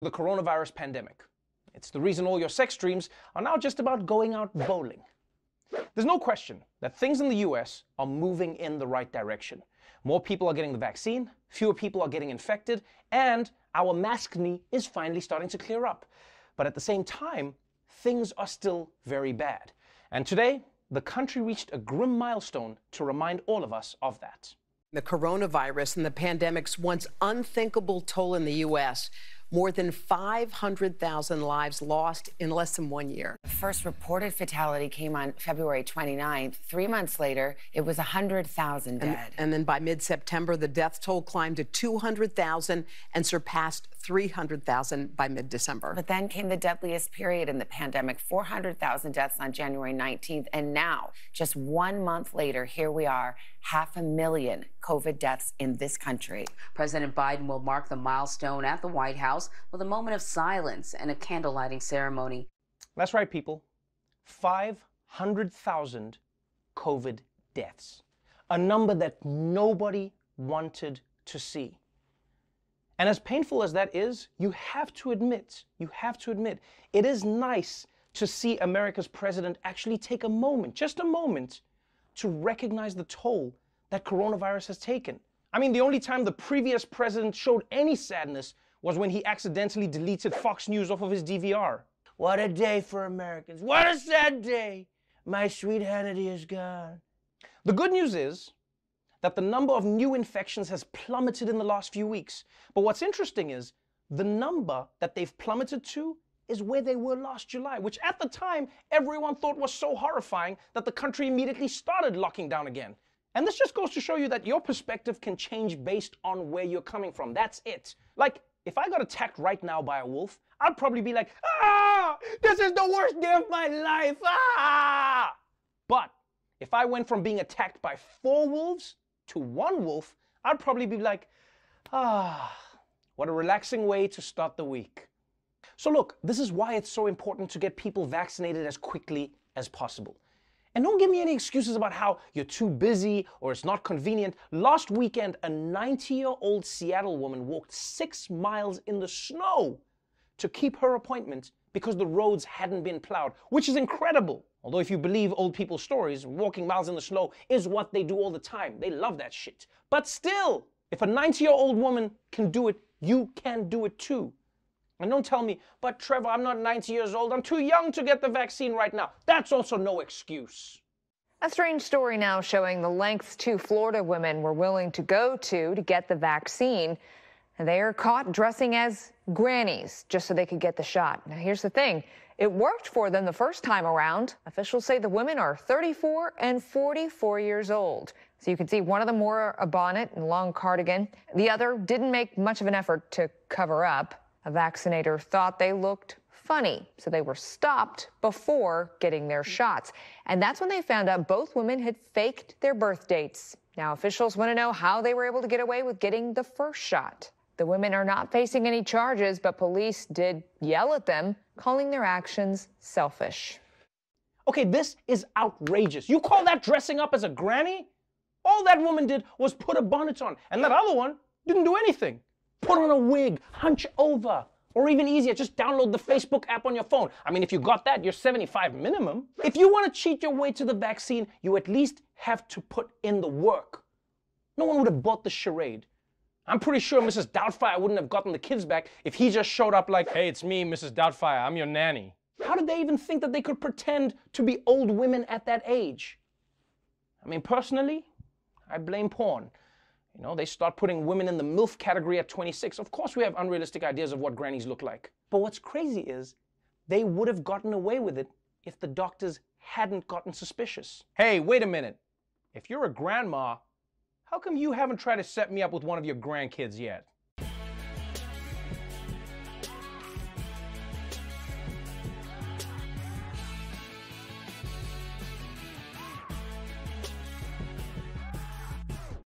The coronavirus pandemic. It's the reason all your sex dreams are now just about going out bowling. There's no question that things in the US are moving in the right direction. More people are getting the vaccine, fewer people are getting infected, and our maskne is finally starting to clear up. But at the same time, things are still very bad. And today, the country reached a grim milestone to remind all of us of that. The coronavirus and the pandemic's once unthinkable toll in the U.S. More than 500,000 lives lost in less than 1 year. The first reported fatality came on February 29th. 3 months later, it was 100,000 dead. And then by mid-September, the death toll climbed to 200,000 and surpassed 300,000 by mid-December. But then came the deadliest period in the pandemic, 400,000 deaths on January 19th. And now, just 1 month later, here we are, 500,000 COVID deaths in this country. President Biden will mark the milestone at the White House with a moment of silence and a candle lighting ceremony. That's right, people. 500,000 COVID deaths. A number that nobody wanted to see. And as painful as that is, you have to admit, it is nice to see America's president actually take a moment, just a moment, to recognize the toll that coronavirus has taken. I mean, the only time the previous president showed any sadness was when he accidentally deleted Fox News off of his DVR. What a day for Americans. What a sad day. My sweet Hannity is gone. The good news is that the number of new infections has plummeted in the last few weeks. But what's interesting is the number that they've plummeted to is where they were last July, which at the time everyone thought was so horrifying that the country immediately started locking down again. And this just goes to show you that your perspective can change based on where you're coming from. That's it. Like, if I got attacked right now by a wolf, I'd probably be like, this is the worst day of my life, But if I went from being attacked by 4 wolves to 1 wolf, I'd probably be like, what a relaxing way to start the week. So look, this is why it's so important to get people vaccinated as quickly as possible. And don't give me any excuses about how you're too busy or it's not convenient. Last weekend, a 90-year-old Seattle woman walked 6 miles in the snow to keep her appointment because the roads hadn't been plowed, which is incredible. Although if you believe old people's stories, walking miles in the snow is what they do all the time. They love that shit. But still, if a 90-year-old woman can do it, you can do it too. And don't tell me, but Trevor, I'm not 90 years old. I'm too young to get the vaccine right now. That's also no excuse. A strange story now showing the lengths 2 Florida women were willing to go to get the vaccine. And they are caught dressing as grannies just so they could get the shot. Now, here's the thing. It worked for them the first time around. Officials say the women are 34 and 44 years old. So you can see one of them wore a bonnet and long cardigan. The other didn't make much of an effort to cover up. A vaccinator thought they looked funny, so they were stopped before getting their shots. And that's when they found out both women had faked their birth dates. Now, officials want to know how they were able to get away with getting the first shot. The women are not facing any charges, but police did yell at them, calling their actions selfish. Okay, this is outrageous. You call that dressing up as a granny? All that woman did was put a bonnet on, and that other one didn't do anything. Put on a wig, hunch over, or even easier, just download the Facebook app on your phone. I mean, if you got that, you're 75 minimum. If you want to cheat your way to the vaccine, you at least have to put in the work. No one would have bought the charade. I'm pretty sure Mrs. Doubtfire wouldn't have gotten the kids back if he just showed up like, hey, it's me, Mrs. Doubtfire, I'm your nanny. How did they even think that they could pretend to be old women at that age? I mean, personally, I blame porn. You know, they start putting women in the MILF category at 26. Of course we have unrealistic ideas of what grannies look like. But what's crazy is they would have gotten away with it if the doctors hadn't gotten suspicious. Hey, wait a minute. If you're a grandma, how come you haven't tried to set me up with one of your grandkids yet?